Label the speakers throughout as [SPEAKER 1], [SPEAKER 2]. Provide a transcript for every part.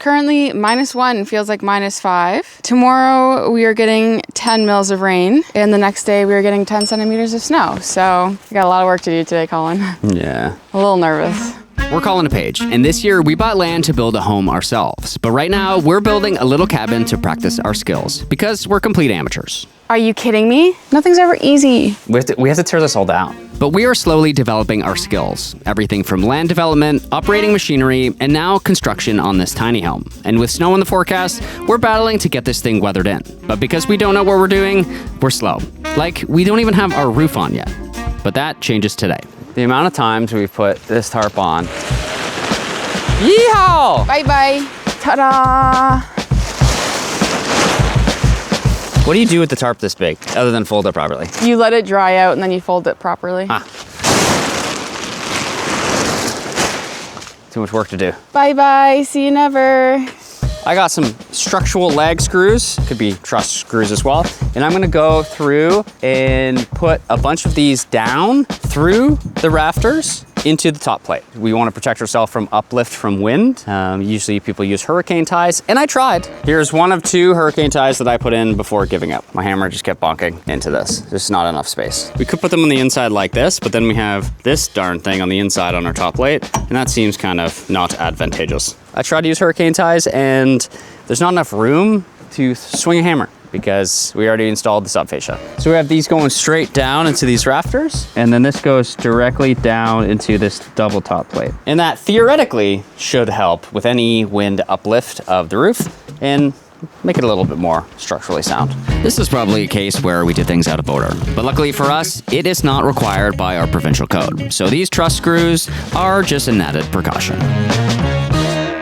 [SPEAKER 1] Currently -1 feels like -5. Tomorrow we are getting 10 mils of rain, and the next day we are getting 10 centimeters of snow. So we got a lot of work to do today, Colin.
[SPEAKER 2] Yeah.
[SPEAKER 1] A little nervous.
[SPEAKER 2] We're Colin and Paige, and this year we bought land to build a home ourselves. But right now we're building a little cabin to practice our skills because we're complete amateurs.
[SPEAKER 1] Are you kidding me? Nothing's ever easy.
[SPEAKER 3] We have to tear this all down.
[SPEAKER 2] But we are slowly developing our skills. Everything from land development, operating machinery, and now construction on this tiny home. And with snow in the forecast, we're battling to get this thing weathered in. But because we don't know what we're doing, we're slow. Like, we don't even have our roof on yet. But that changes today.
[SPEAKER 3] The amount of times we've put this tarp on. Yeehaw!
[SPEAKER 1] Bye-bye. Ta-da!
[SPEAKER 3] What do you do with the tarp this big, other than fold it properly?
[SPEAKER 1] You let it dry out and then you fold it properly.
[SPEAKER 3] Ah. Too much work to do.
[SPEAKER 1] Bye-bye, see you never.
[SPEAKER 3] I got some structural lag screws, could be truss screws as well. And I'm gonna go through and put a bunch of these down through the rafters into the top plate. We wanna protect ourselves from uplift from wind. Usually people use hurricane ties, and I tried. Here's one of 2 hurricane ties that I put in before giving up. My hammer just kept bonking into this. There's not enough space. We could put them on the inside like this, but then we have this darn thing on the inside on our top plate, and that seems kind of not advantageous. I tried to use hurricane ties, and there's not enough room to swing a hammer because we already installed the sub fascia. So we have these going straight down into these rafters, and then this goes directly down into this double top plate. And that theoretically should help with any wind uplift of the roof and make it a little bit more structurally sound.
[SPEAKER 2] This is probably a case where we did things out of order. But luckily for us, it is not required by our provincial code. So these truss screws are just an added precaution.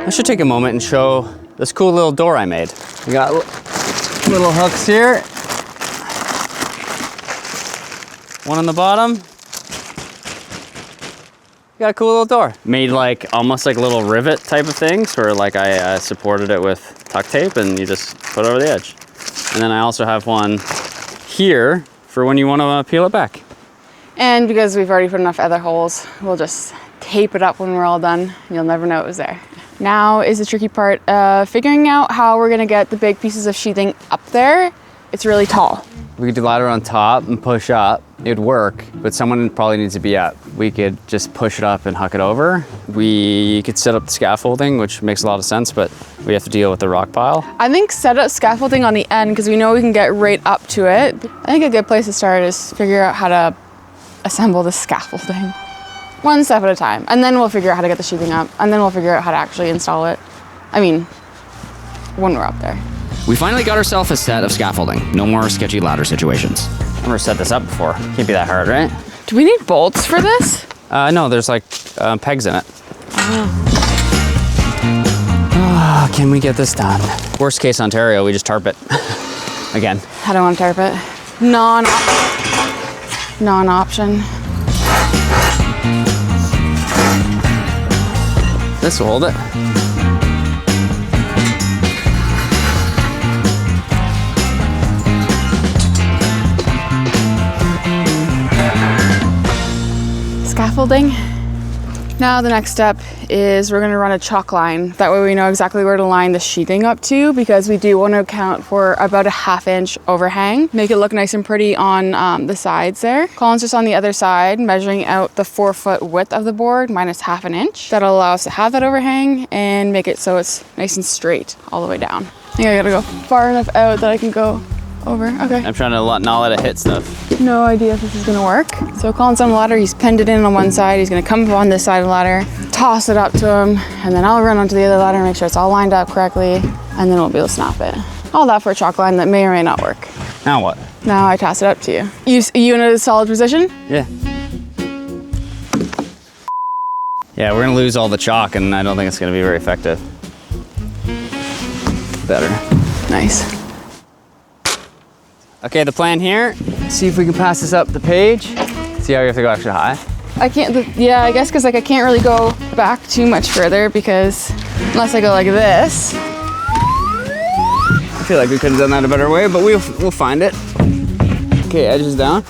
[SPEAKER 3] I should take a moment and show this cool little door I made. We got little hooks here. One on the bottom. Got a cool little door. Made like, almost like a little rivet type of things where like I supported it with tuck tape and you just put it over the edge. And then I also have one here for when you want to peel it back.
[SPEAKER 1] And because we've already put enough other holes, we'll just tape it up when we're all done. And you'll never know it was there. Now is the tricky part of figuring out how we're gonna get the big pieces of sheathing up there. It's really tall.
[SPEAKER 3] We could do ladder on top and push up. It'd work, but someone probably needs to be up. We could just push it up and huck it over. We could set up the scaffolding, which makes a lot of sense, but we have to deal with the rock pile.
[SPEAKER 1] I think set up scaffolding on the end because we know we can get right up to it. I think a good place to start is figure out how to assemble the scaffolding. One step at a time, and then we'll figure out how to get the sheathing up, and then we'll figure out how to actually install it. I mean, when we're up there.
[SPEAKER 2] We finally got ourselves a set of scaffolding. No more sketchy ladder situations.
[SPEAKER 3] I've never set this up before. Can't be that hard, right?
[SPEAKER 1] Do we need bolts for this?
[SPEAKER 3] No, there's like pegs in it. Oh, can we get this done? Worst case Ontario, we just tarp it. Again.
[SPEAKER 1] I don't want to tarp it. Non-option.
[SPEAKER 3] This will hold it.
[SPEAKER 1] Scaffolding. Now the next step is we're going to run a chalk line. That way we know exactly where to line the sheathing up to, because we do want to account for about a 1/2 inch overhang. Make it look nice and pretty on the sides there. Colin's just on the other side, measuring out the 4-foot width of the board minus 1/2 inch. That'll allow us to have that overhang and make it so it's nice and straight all the way down. I think I gotta go far enough out that I can go over. Okay.
[SPEAKER 3] I'm trying to not let it hit stuff.
[SPEAKER 1] No idea if this is gonna work. So Colin's on the ladder, he's pinned it in on one side, he's gonna come up on this side of the ladder, toss it up to him, and then I'll run onto the other ladder and make sure it's all lined up correctly, and then we'll be able to snap it. All that for a chalk line that may or may not work.
[SPEAKER 3] Now what?
[SPEAKER 1] Now I toss it up to you. You in a solid position?
[SPEAKER 3] Yeah. Yeah, we're gonna lose all the chalk and I don't think it's gonna be very effective. Better.
[SPEAKER 1] Nice.
[SPEAKER 3] Okay, the plan here, see if we can pass this up the page. See how you have to go extra high?
[SPEAKER 1] I can't, yeah, I guess because like I can't really go back too much further because unless I go like this.
[SPEAKER 3] I feel like we could have done that a better way, but we'll find it. Okay, edges down.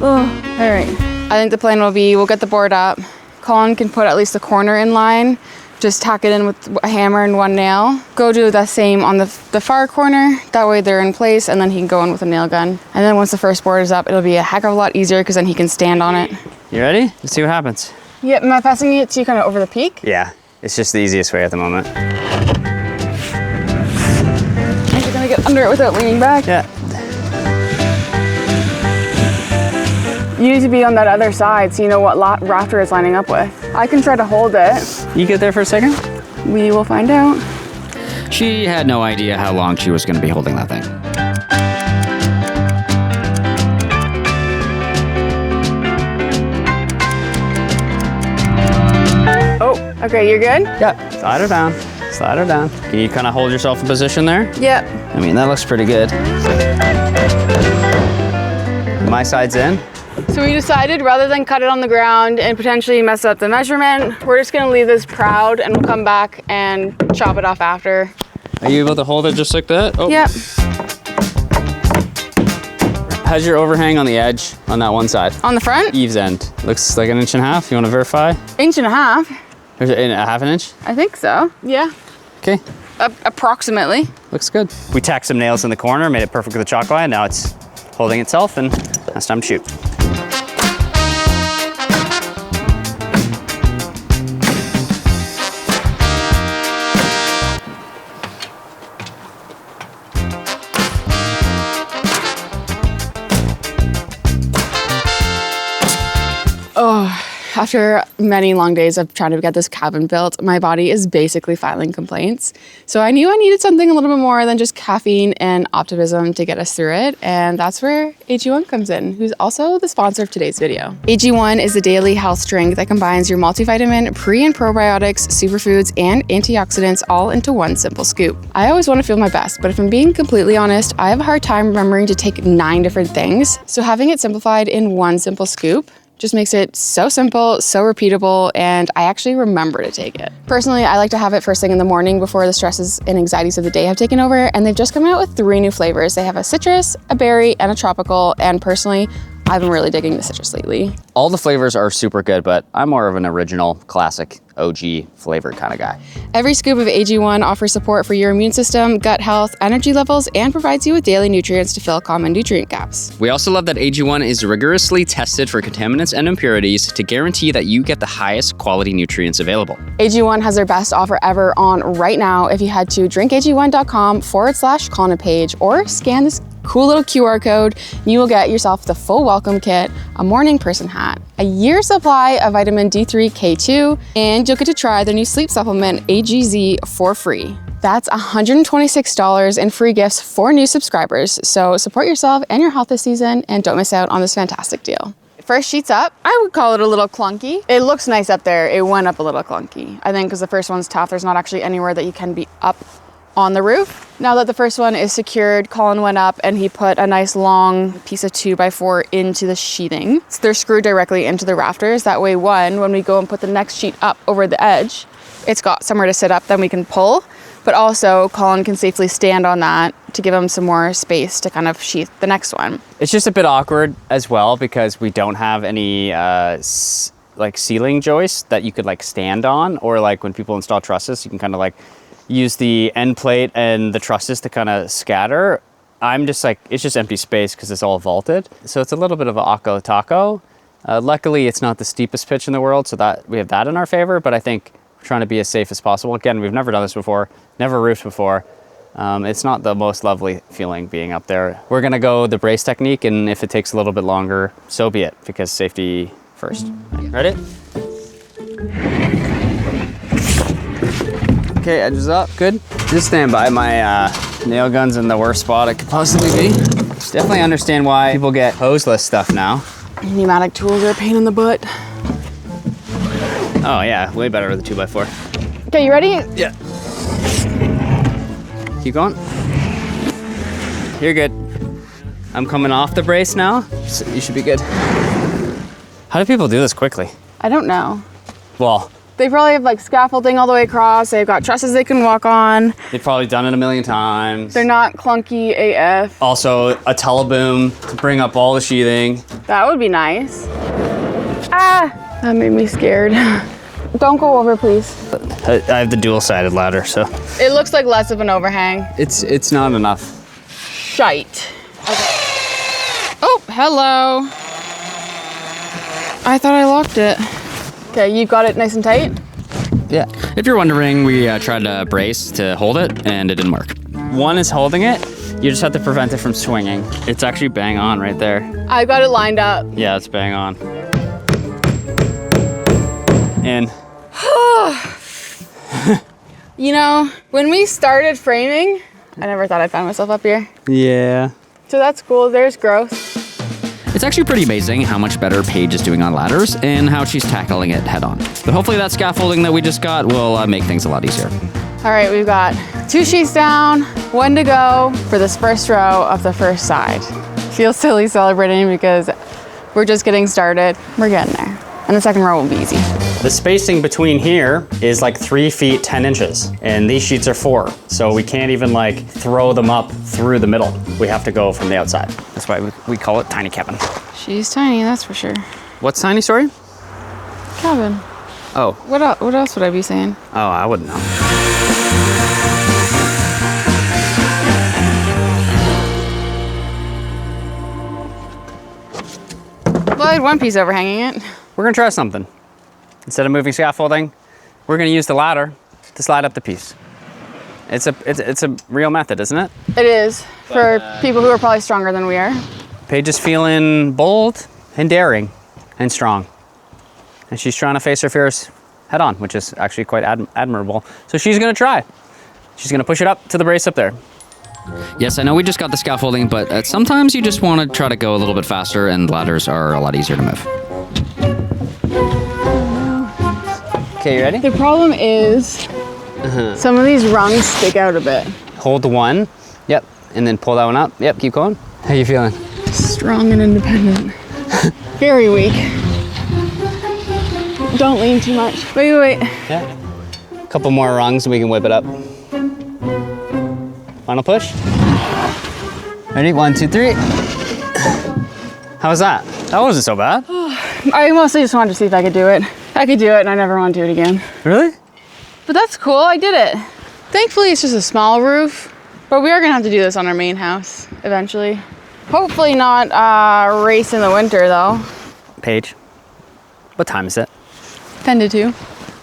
[SPEAKER 1] Oh, all right. I think the plan will be we'll get the board up. Colin can put at least the corner in line just tack it in with a hammer and one nail. Go do the same on the far corner. That way they're in place, and then he can go in with a nail gun. And then once the first board is up, it'll be a heck of a lot easier because then he can stand on it.
[SPEAKER 3] You ready? Let's see what happens.
[SPEAKER 1] Yep, am I passing it to you kind of over the peak?
[SPEAKER 3] Yeah, it's just the easiest way at the moment.
[SPEAKER 1] You're gonna get under it without leaning back?
[SPEAKER 3] Yeah.
[SPEAKER 1] You need to be on that other side so you know what rafter it's lining up with. I can try to hold it.
[SPEAKER 3] You get there for a second?
[SPEAKER 1] We will find out.
[SPEAKER 2] She had no idea how long she was going to be holding that thing.
[SPEAKER 1] Oh, okay, you're good?
[SPEAKER 3] Yeah. Slide her down. Slide her down. Can you kind of hold yourself in position there?
[SPEAKER 1] Yep.
[SPEAKER 3] I mean, that looks pretty good. My side's in.
[SPEAKER 1] So we decided rather than cut it on the ground and potentially mess up the measurement, we're just gonna leave this proud and we'll come back and chop it off after.
[SPEAKER 3] Are you able to hold it just like that? Oh.
[SPEAKER 1] Yep.
[SPEAKER 3] How's your overhang on the edge on that one side?
[SPEAKER 1] On the front?
[SPEAKER 3] Eaves end. Looks like 1.5 inches. You want to verify?
[SPEAKER 1] 1.5 inches.
[SPEAKER 3] Or is it a 1/2 inch?
[SPEAKER 1] I think so. Yeah.
[SPEAKER 3] Okay.
[SPEAKER 1] Approximately.
[SPEAKER 3] Looks good. We tacked some nails in the corner, made it perfect with the chalk line. Now it's holding itself, and now it's time to shoot.
[SPEAKER 1] After many long days of trying to get this cabin built, my body is basically filing complaints. So I knew I needed something a little bit more than just caffeine and optimism to get us through it. And that's where AG1 comes in, who's also the sponsor of today's video. AG1 is the daily health drink that combines your multivitamin, pre and probiotics, superfoods, and antioxidants all into one simple scoop. I always want to feel my best, but if I'm being completely honest, I have a hard time remembering to take 9 different things. So having it simplified in one simple scoop just makes it so simple, so repeatable, and I actually remember to take it. Personally, I like to have it first thing in the morning before the stresses and anxieties of the day have taken over, and they've just come out with 3 new flavors. They have a citrus, a berry, and a tropical, and personally, I've been really digging the citrus lately.
[SPEAKER 3] All the flavors are super good, but I'm more of an original, classic, OG flavored kind of guy.
[SPEAKER 1] Every scoop of AG1 offers support for your immune system, gut health, energy levels, and provides you with daily nutrients to fill common nutrient gaps.
[SPEAKER 2] We also love that AG1 is rigorously tested for contaminants and impurities to guarantee that you get the highest quality nutrients available.
[SPEAKER 1] AG1 has their best offer ever on right now. If you head to drinkag1.com/Colin and Paige or scan this cool little QR code, you will get yourself the full welcome kit, a morning person hat, a year's supply of vitamin D3, K2, and you'll get to try their new sleep supplement, AGZ, for free. That's $126 in free gifts for new subscribers. So support yourself and your health this season and don't miss out on this fantastic deal. First sheet's up. I would call it a little clunky. It looks nice up there. It went up a little clunky. I think because the first one's tough, there's not actually anywhere that you can be up on the roof. Now that the first one is secured, Colin went up and he put a nice long piece of 2x4 into the sheathing. So they're screwed directly into the rafters. That way, when we go and put the next sheet up over the edge, it's got somewhere to sit up, then we can pull. But also, Colin can safely stand on that to give him some more space to kind of sheath the next one.
[SPEAKER 3] It's just a bit awkward as well because we don't have any like ceiling joists that you could like stand on, or like when people install trusses, you can kind of like use the end plate and the trusses to kind of scatter. I'm just like, it's just empty space because it's all vaulted. So it's a little bit of an ako taco. Luckily, it's not the steepest pitch in the world, so that we have that in our favor, but I think we're trying to be as safe as possible. Again, we've never done this before, never roofed before. It's not the most lovely feeling being up there. We're gonna go the brace technique, and if it takes a little bit longer, so be it, because safety first. Ready? Okay, edges up, good. Just stand by. My nail gun's in the worst spot it could possibly be. Definitely understand why people get hoseless stuff now.
[SPEAKER 1] Pneumatic tools are a pain in the butt.
[SPEAKER 3] Oh yeah, way better with a 2x4.
[SPEAKER 1] Okay, you ready?
[SPEAKER 3] Yeah. Keep going. You're good. I'm coming off the brace now, so you should be good. How do people do this quickly?
[SPEAKER 1] I don't know.
[SPEAKER 3] Well,
[SPEAKER 1] They probably have like scaffolding all the way across. They've got trusses they can walk on.
[SPEAKER 3] they've probably done it a million times.
[SPEAKER 1] They're not clunky AF.
[SPEAKER 3] Also, a teleboom to bring up all the sheathing.
[SPEAKER 1] That would be nice. Ah, that made me scared. don't go over, please.
[SPEAKER 3] I have the dual-sided ladder, so.
[SPEAKER 1] It looks like less of an overhang.
[SPEAKER 3] It's not enough.
[SPEAKER 1] Shite. Okay. Oh, hello. I thought I locked it. Okay, you got it nice and tight?
[SPEAKER 3] Yeah.
[SPEAKER 2] If you're wondering, we tried to brace to hold it, and it didn't work.
[SPEAKER 3] One is holding it. You just have to prevent it from swinging. It's actually bang on right there.
[SPEAKER 1] I got it lined up.
[SPEAKER 3] Yeah, it's bang on. In.
[SPEAKER 1] You know, when we started framing, I never thought I'd find myself up here.
[SPEAKER 3] Yeah.
[SPEAKER 1] So that's cool. There's growth.
[SPEAKER 2] It's actually pretty amazing how much better Paige is doing on ladders and how she's tackling it head on. But hopefully that scaffolding that we just got will make things a lot easier.
[SPEAKER 1] All right, we've got 2 sheets down, 1 to go for this first row of the first side. Feels silly celebrating because we're just getting started. We're getting there. And the second row will be easy.
[SPEAKER 3] The spacing between here is like 3 feet, 10 inches. And these sheets are 4. So we can't even like throw them up through the middle. We have to go from the outside. That's why we call it tiny cabin.
[SPEAKER 1] She's tiny, that's for sure.
[SPEAKER 3] What's tiny, sorry?
[SPEAKER 1] Cabin.
[SPEAKER 3] Oh.
[SPEAKER 1] What else would I be saying?
[SPEAKER 3] Oh, I wouldn't know.
[SPEAKER 1] Well, I had one piece overhanging it.
[SPEAKER 3] We're gonna try something. Instead of moving scaffolding, we're gonna use the ladder to slide up the piece. It's a real method, isn't it?
[SPEAKER 1] It is, for people who are probably stronger than we are.
[SPEAKER 3] Paige is feeling bold and daring and strong. And she's trying to face her fears head on, which is actually quite admirable. So she's gonna try. She's gonna push it up to the brace up there.
[SPEAKER 2] Yes, I know we just got the scaffolding, but sometimes you just want to try to go a little bit faster, and ladders are a lot easier to move.
[SPEAKER 3] Okay, you ready?
[SPEAKER 1] The problem is some of these rungs stick out a bit.
[SPEAKER 3] Hold the one. Yep. And then pull that one up. Yep, keep going. How you feeling?
[SPEAKER 1] Strong and independent. Very weak. Don't lean too much. Wait.
[SPEAKER 3] Yeah. A couple more rungs and we can whip it up. Final push. Ready? 1, 2, 3. How was that? That wasn't so bad.
[SPEAKER 1] I mostly just wanted to see if I could do it. I could do it and I never want to do it again.
[SPEAKER 3] Really?
[SPEAKER 1] But that's cool, I did it. Thankfully it's just a small roof, but we are gonna have to do this on our main house eventually. Hopefully not race in the winter though.
[SPEAKER 3] Paige, what time is it?
[SPEAKER 1] 10 to 2.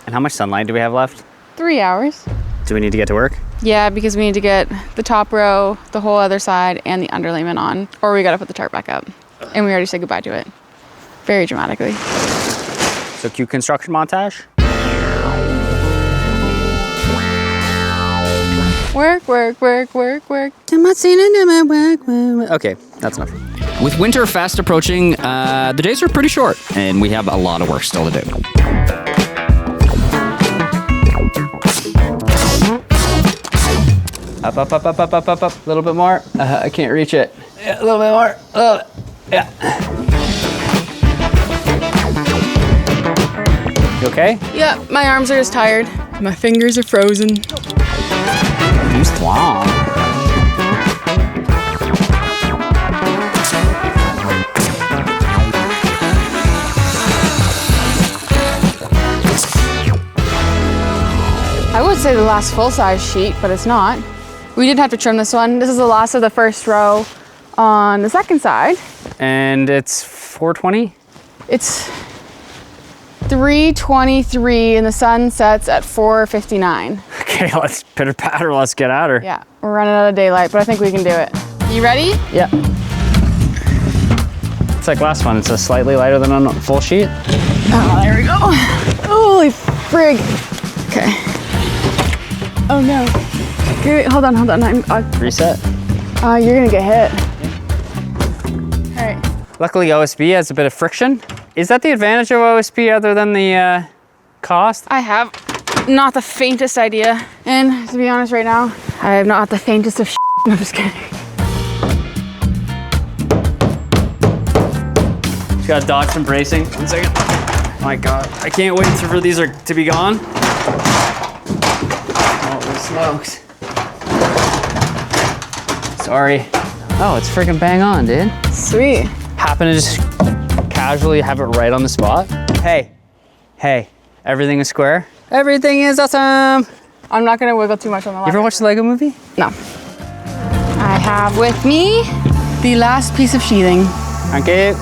[SPEAKER 3] And how much sunlight do we have left?
[SPEAKER 1] 3 hours.
[SPEAKER 3] Do we need to get to work?
[SPEAKER 1] Yeah, because we need to get the top row, the whole other side, and the underlayment on, or we gotta put the tarp back up. And we already said goodbye to it. Very dramatically.
[SPEAKER 3] So cue construction montage.
[SPEAKER 1] Work.
[SPEAKER 3] Okay, that's enough.
[SPEAKER 2] With winter fast approaching, the days are pretty short, and we have a lot of work still to do.
[SPEAKER 3] Up. A little bit more. I can't reach it. Yeah, a little bit more. A little bit. Yeah. You okay?
[SPEAKER 1] Yeah, my arms are just tired. My fingers are frozen.
[SPEAKER 3] You strong.
[SPEAKER 1] I would say the last full-size sheet, but it's not. We did have to trim this one. This is the last of the first row on the second side.
[SPEAKER 3] And it's 4:20?
[SPEAKER 1] It's 3:23 and the sun sets at 4:59.
[SPEAKER 3] Okay, let's pitter patter, let's get at her.
[SPEAKER 1] Yeah, we're running out of daylight, but I think we can do it. You ready?
[SPEAKER 3] Yeah. It's like last one, it's a slightly lighter than a full sheet.
[SPEAKER 1] Oh, there we go. Holy frig. Okay. Oh no. Wait, hold on.
[SPEAKER 3] Reset.
[SPEAKER 1] You're gonna get hit. All right.
[SPEAKER 3] Luckily OSB has a bit of friction. Is that the advantage of OSB other than the cost?
[SPEAKER 1] I have not the faintest idea. And to be honest right now, I have not the faintest of shit. I'm just kidding.
[SPEAKER 3] Just gotta dodge some bracing. 1 second. Oh my God, I can't wait for these to be gone. Holy smokes. Sorry. Oh, it's freaking bang on, dude.
[SPEAKER 1] Sweet.
[SPEAKER 3] Happen to just casually have it right on the spot. Hey, Everything is square. Everything is awesome.
[SPEAKER 1] I'm not gonna wiggle too much on the
[SPEAKER 3] You
[SPEAKER 1] left.
[SPEAKER 3] ever watch the Lego movie?
[SPEAKER 1] No. I have with me the last piece of sheathing.
[SPEAKER 3] Okay.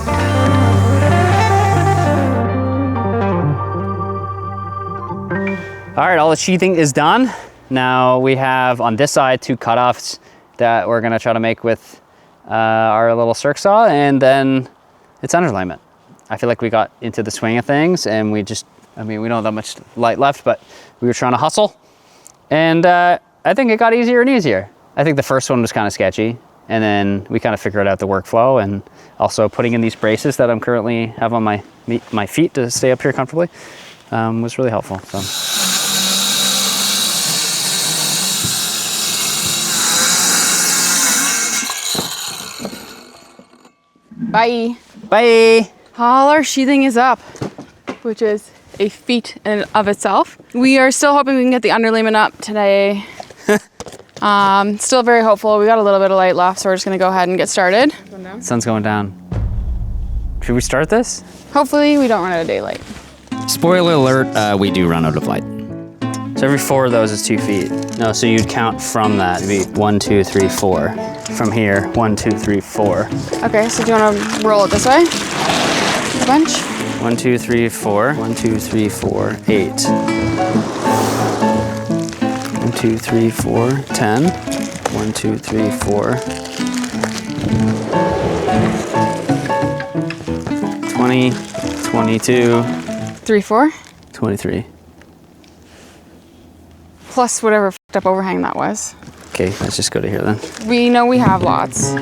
[SPEAKER 3] All right, all the sheathing is done. Now we have on this side 2 cutoffs that we're gonna try to make with our little circ saw, and then it's underlayment. I feel like we got into the swing of things, and we don't have that much light left, but we were trying to hustle. And I think it got easier and easier. I think the first one was kind of sketchy, and then we kind of figured out the workflow, and also putting in these braces that I'm currently have on my feet to stay up here comfortably was really helpful. So.
[SPEAKER 1] Bye.
[SPEAKER 3] Bye.
[SPEAKER 1] All our sheathing is up, which is a feat in and of itself. We are still hoping we can get the underlayment up today. Still very hopeful. We got a little bit of light left, so we're just gonna go ahead and get started.
[SPEAKER 3] Sun's going down. Should we start this?
[SPEAKER 1] Hopefully we don't run out of daylight.
[SPEAKER 2] Spoiler alert, we do run out of light.
[SPEAKER 3] So every 4 of those is 2 feet. No, so you'd count from that. It'd be 1, 2, 3, 4. From here, 1, 2, 3, 4.
[SPEAKER 1] Okay, so do you wanna roll it this way? A bunch?
[SPEAKER 3] 1, 2, 3, 4. 1, 2, 3, 4, 8. 1, 2, 3, 4, 10. 1, 2, 3, 4. 20, 22,
[SPEAKER 1] 3, 4?
[SPEAKER 3] 23.
[SPEAKER 1] Plus whatever fucked up overhang that was.
[SPEAKER 3] Okay, let's just go to here then.
[SPEAKER 1] We know we have lots.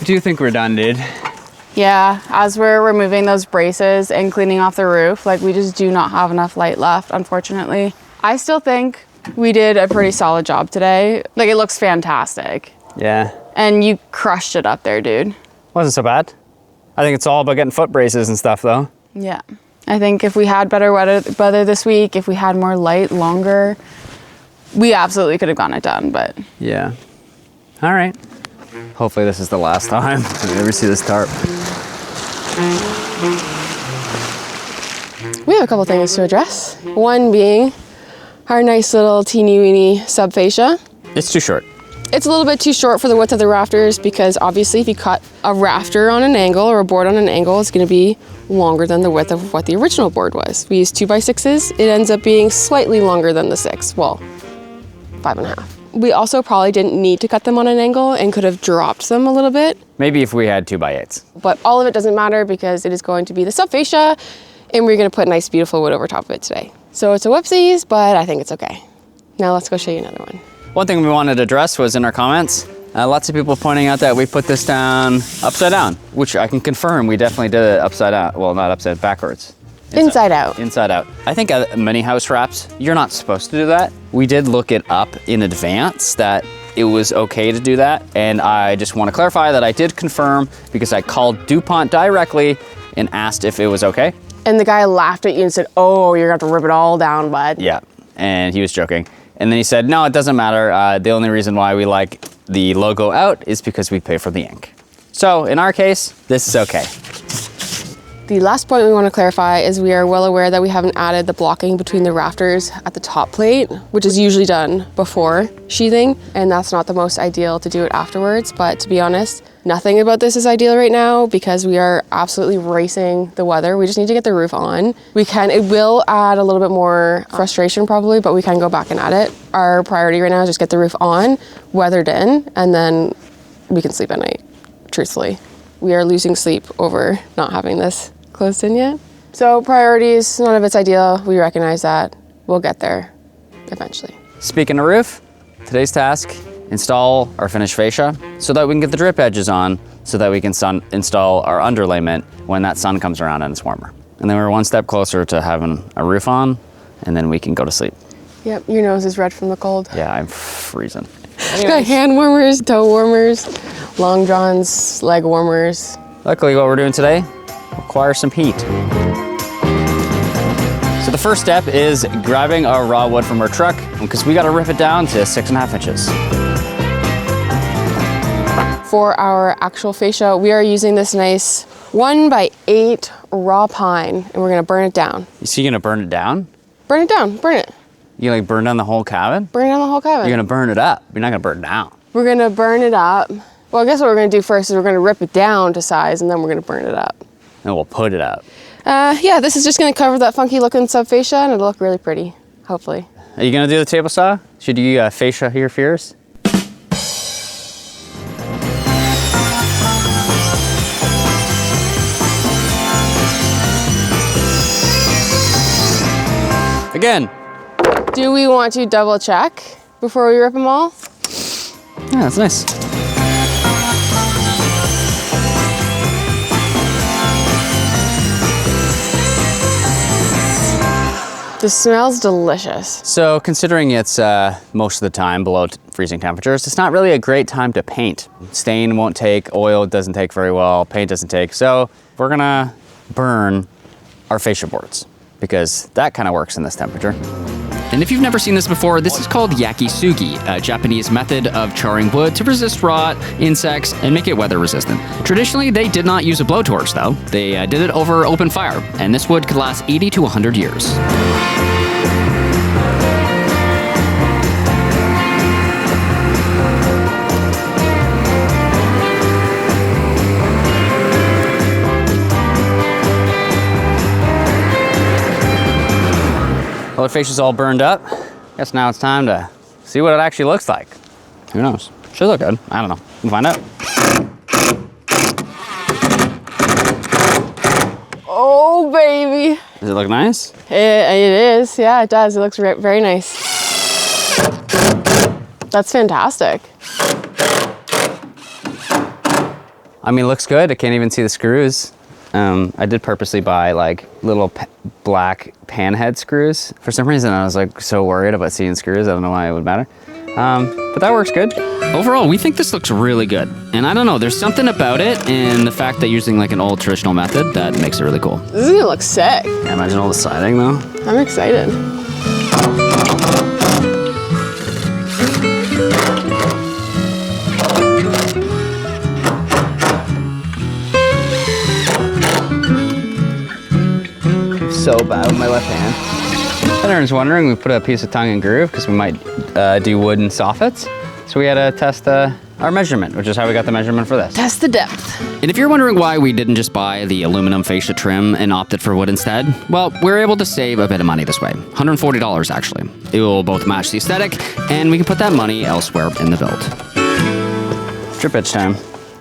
[SPEAKER 3] Do you think we're done, dude?
[SPEAKER 1] Yeah, as we're removing those braces and cleaning off the roof, like we just do not have enough light left, unfortunately. I still think we did a pretty solid job today. Like it looks fantastic.
[SPEAKER 3] Yeah.
[SPEAKER 1] And you crushed it up there, dude.
[SPEAKER 3] Wasn't so bad. I think it's all about getting foot braces and stuff though.
[SPEAKER 1] Yeah. I think if we had better weather this week, if we had more light longer, we absolutely could have gotten it done, but.
[SPEAKER 3] Yeah. All right. Hopefully this is the last time we ever see this tarp.
[SPEAKER 1] We have a couple things to address. One being our nice little teeny weeny sub fascia.
[SPEAKER 3] It's too short.
[SPEAKER 1] It's a little bit too short for the width of the rafters because obviously if you cut a rafter on an angle or a board on an angle, it's gonna be longer than the width of what the original board was. We used 2x6s. It ends up being slightly longer than the 6. Well, 5.5. We also probably didn't need to cut them on an angle and could have dropped them a little bit.
[SPEAKER 3] Maybe if we had 2x8s.
[SPEAKER 1] But all of it doesn't matter because it is going to be the sub fascia and we're gonna put nice beautiful wood over top of it today. So it's a whoopsies, but I think it's okay. Now let's go show you another one.
[SPEAKER 3] One thing we wanted to address was in our comments, lots of people pointing out that we put this down upside down, which I can confirm we definitely did it upside down. Well, not upside, backwards.
[SPEAKER 1] Inside out.
[SPEAKER 3] Inside out. I think many house wraps, you're not supposed to do that. We did look it up in advance that it was okay to do that. And I just want to clarify that I did confirm because I called DuPont directly and asked if it was okay.
[SPEAKER 1] And the guy laughed at you and said, oh, you're gonna have to rip it all down, bud.
[SPEAKER 3] Yeah, and he was joking. And then he said, no, it doesn't matter. The only reason why we like the logo out is because we pay for the ink. So in our case, this is okay.
[SPEAKER 1] The last point we want to clarify is we are well aware that we haven't added the blocking between the rafters at the top plate, which is usually done before sheathing, and that's not the most ideal to do it afterwards. But to be honest, nothing about this is ideal right now because we are absolutely racing the weather. We just need to get the roof on. It will add a little bit more frustration probably, but we can go back and add it. Our priority right now is just get the roof on, weathered in, and then we can sleep at night, truthfully. We are losing sleep over not having this closed in yet. So priorities, none of it's ideal. We recognize that. We'll get there eventually.
[SPEAKER 3] Speaking of roof, today's task, install our finished fascia so that we can get the drip edges on so that we can install our underlayment when that sun comes around and it's warmer. And then we're one step closer to having a roof on and then we can go to sleep.
[SPEAKER 1] Yep, your nose is red from the cold.
[SPEAKER 3] Yeah, I'm freezing.
[SPEAKER 1] Got hand warmers, toe warmers, long johns, leg warmers.
[SPEAKER 3] Luckily what we're doing today requires some heat. So the first step is grabbing our raw wood from our truck because we got to rip it down to 6.5 inches.
[SPEAKER 1] for our actual fascia, we are using this nice 1x8 raw pine, and we're gonna burn it down.
[SPEAKER 3] So you're gonna burn it down?
[SPEAKER 1] Burn it down, burn it.
[SPEAKER 3] You like burn down the whole cabin?
[SPEAKER 1] Burn down the whole cabin.
[SPEAKER 3] You're gonna burn it up. You're not gonna burn it down.
[SPEAKER 1] We're gonna burn it up. Well, I guess what we're gonna do first is we're gonna rip it down to size, and then we're gonna burn it up.
[SPEAKER 3] And we'll put it up.
[SPEAKER 1] Yeah, this is just gonna cover that funky looking subfascia, and it'll look really pretty, hopefully.
[SPEAKER 3] Are you gonna do the table saw? Should you fascia your fears? Again.
[SPEAKER 1] Do we want to double check before we rip them all?
[SPEAKER 3] Yeah, that's nice.
[SPEAKER 1] This smells delicious.
[SPEAKER 3] So considering it's most of the time below freezing temperatures, it's not really a great time to paint. Stain won't take, oil doesn't take very well, paint doesn't take. So we're gonna burn our fascia boards because that kind of works in this temperature.
[SPEAKER 2] And if you've never seen this before, this is called Yakisugi, a Japanese method of charring wood to resist rot, insects, and make it weather resistant. Traditionally, they did not use a blowtorch though. They did it over open fire, and this wood could last 80 to 100 years.
[SPEAKER 3] Well, the fascia's all burned up. Guess now it's time to see what it actually looks like. Who knows? Should look good. I don't know. We'll find out.
[SPEAKER 1] Oh, baby.
[SPEAKER 3] Does it look nice?
[SPEAKER 1] It is. Yeah, it does. It looks very nice. That's fantastic.
[SPEAKER 3] I mean, it looks good. I can't even see the screws. I did purposely buy like little black pan head screws. For some reason, I was like so worried about seeing screws. I don't know why it would matter. But that works good.
[SPEAKER 2] Overall, we think this looks really good. And I don't know, there's something about it and the fact that using like an old traditional method that makes it really cool.
[SPEAKER 1] This is gonna look sick.
[SPEAKER 3] Yeah, imagine all the siding though.
[SPEAKER 1] I'm excited.
[SPEAKER 3] So bad with my left hand. Everyone's wondering, we put a piece of tongue and groove because we might do wooden soffits. So we had to test our measurement, which is how we got the measurement for this.
[SPEAKER 1] Test the depth.
[SPEAKER 2] And if you're wondering why we didn't just buy the aluminum fascia trim and opted for wood instead, well, we're able to save a bit of money this way. $140 actually. It will both match the aesthetic and we can put that money elsewhere in the build.
[SPEAKER 3] Drip edge time.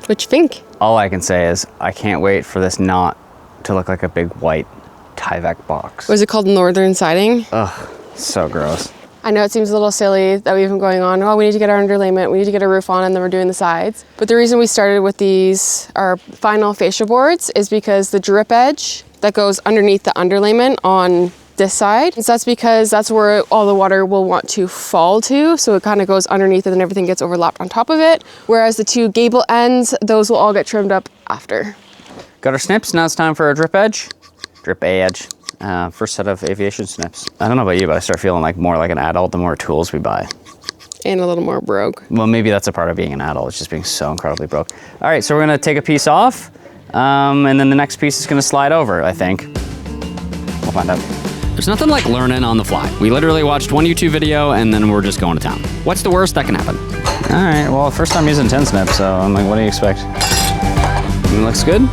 [SPEAKER 1] What you think?
[SPEAKER 3] All I can say is I can't wait for this knot to look like a big white Tyvek box.
[SPEAKER 1] Was it called northern siding?
[SPEAKER 3] Ugh, so gross.
[SPEAKER 1] I know it seems a little silly that we've been going on, oh, we need to get our underlayment, we need to get a roof on, and then we're doing the sides. But the reason we started with these, our final fascia boards, is because the drip edge that goes underneath the underlayment on this side, so that's because that's where all the water will want to fall to, so it kind of goes underneath and then everything gets overlapped on top of it. Whereas the two gable ends, those will all get trimmed up after.
[SPEAKER 3] Got our snips, now it's time for our drip edge. Drip edge. First set of aviation snips. I don't know about you, but I start feeling like more like an adult the more tools we buy.
[SPEAKER 1] And a little more broke.
[SPEAKER 3] Well, maybe that's a part of being an adult. It's just being so incredibly broke. All right, so we're gonna take a piece off, and then the next piece is gonna slide over, I think. We'll find out.
[SPEAKER 2] There's nothing like learning on the fly. We literally watched one YouTube video and then we're just going to town. What's the worst that can happen?
[SPEAKER 3] All right, well, first time using 10 snips, so I'm like, what do you expect? It looks good.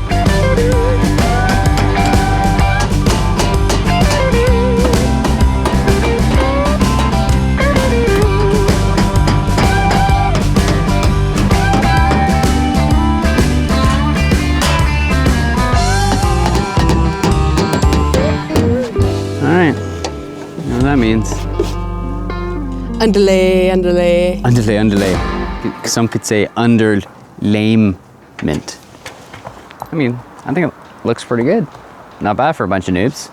[SPEAKER 3] That means
[SPEAKER 1] underlay.
[SPEAKER 3] Underlay. Some could say underlayment. I mean, I think it looks pretty good. Not bad for a bunch of noobs.